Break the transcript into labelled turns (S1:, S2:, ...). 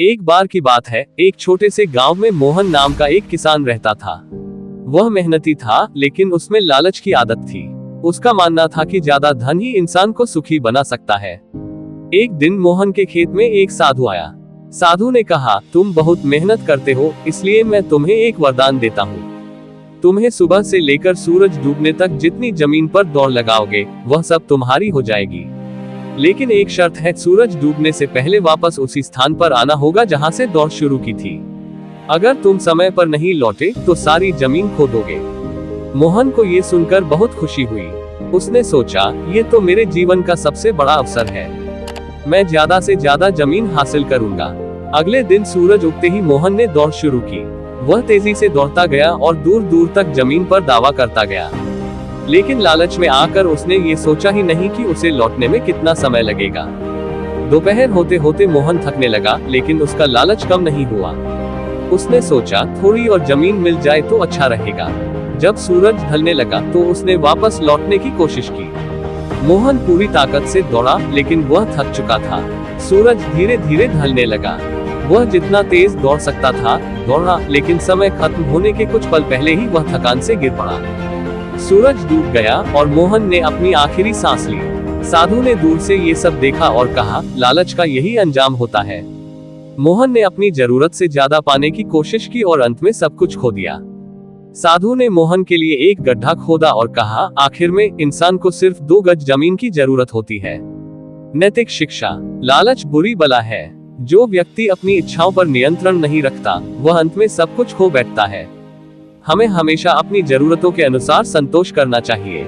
S1: एक बार की बात है, एक छोटे से गांव में मोहन नाम का एक किसान रहता था। वह मेहनती था, लेकिन उसमें लालच की आदत थी। उसका मानना था कि ज्यादा धन ही इंसान को सुखी बना सकता है। एक दिन मोहन के खेत में एक साधु आया। साधु ने कहा, तुम बहुत मेहनत करते हो, इसलिए मैं तुम्हें एक वरदान देता हूँ। तुम्हें सुबह से लेकर सूरज डूबने तक जितनी जमीन पर दौड़ लगाओगे, वह सब तुम्हारी हो जाएगी। लेकिन एक शर्त है, सूरज डूबने से पहले वापस उसी स्थान पर आना होगा जहां से दौड़ शुरू की थी। अगर तुम समय पर नहीं लौटे तो सारी जमीन खो दोगे। मोहन को ये सुनकर बहुत खुशी हुई। उसने सोचा, ये तो मेरे जीवन का सबसे बड़ा अवसर है। मैं ज्यादा से ज्यादा जमीन हासिल करूंगा। अगले दिन सूरज उगते ही मोहन ने दौड़ शुरू की। वह तेजी से दौड़ता गया और दूर दूर तक जमीन पर दावा करता गया। लेकिन लालच में आकर उसने ये सोचा ही नहीं कि उसे लौटने में कितना समय लगेगा। दोपहर होते होते मोहन थकने लगा, लेकिन उसका लालच कम नहीं हुआ। उसने सोचा, थोड़ी और जमीन मिल जाए तो अच्छा रहेगा। जब सूरज ढलने लगा तो उसने वापस लौटने की कोशिश की। मोहन पूरी ताकत से दौड़ा, लेकिन वह थक चुका था। सूरज धीरे धीरे ढलने लगा। वह जितना तेज दौड़ सकता था दौड़ा, लेकिन समय खत्म होने के कुछ पल पहले ही वह थकान से गिर पड़ा। सूरज डूब गया और मोहन ने अपनी आखिरी सांस ली। साधु ने दूर से ये सब देखा और कहा, लालच का यही अंजाम होता है। मोहन ने अपनी जरूरत से ज्यादा पाने की कोशिश की और अंत में सब कुछ खो दिया। साधु ने मोहन के लिए एक गड्ढा खोदा और कहा, आखिर में इंसान को सिर्फ 2 गज जमीन की जरूरत होती है। नैतिक शिक्षा। लालच बुरी बला है। जो व्यक्ति अपनी इच्छाओं पर नियंत्रण नहीं रखता, वह अंत में सब कुछ खो बैठता है। हमें हमेशा अपनी जरूरतों के अनुसार संतोष करना चाहिए।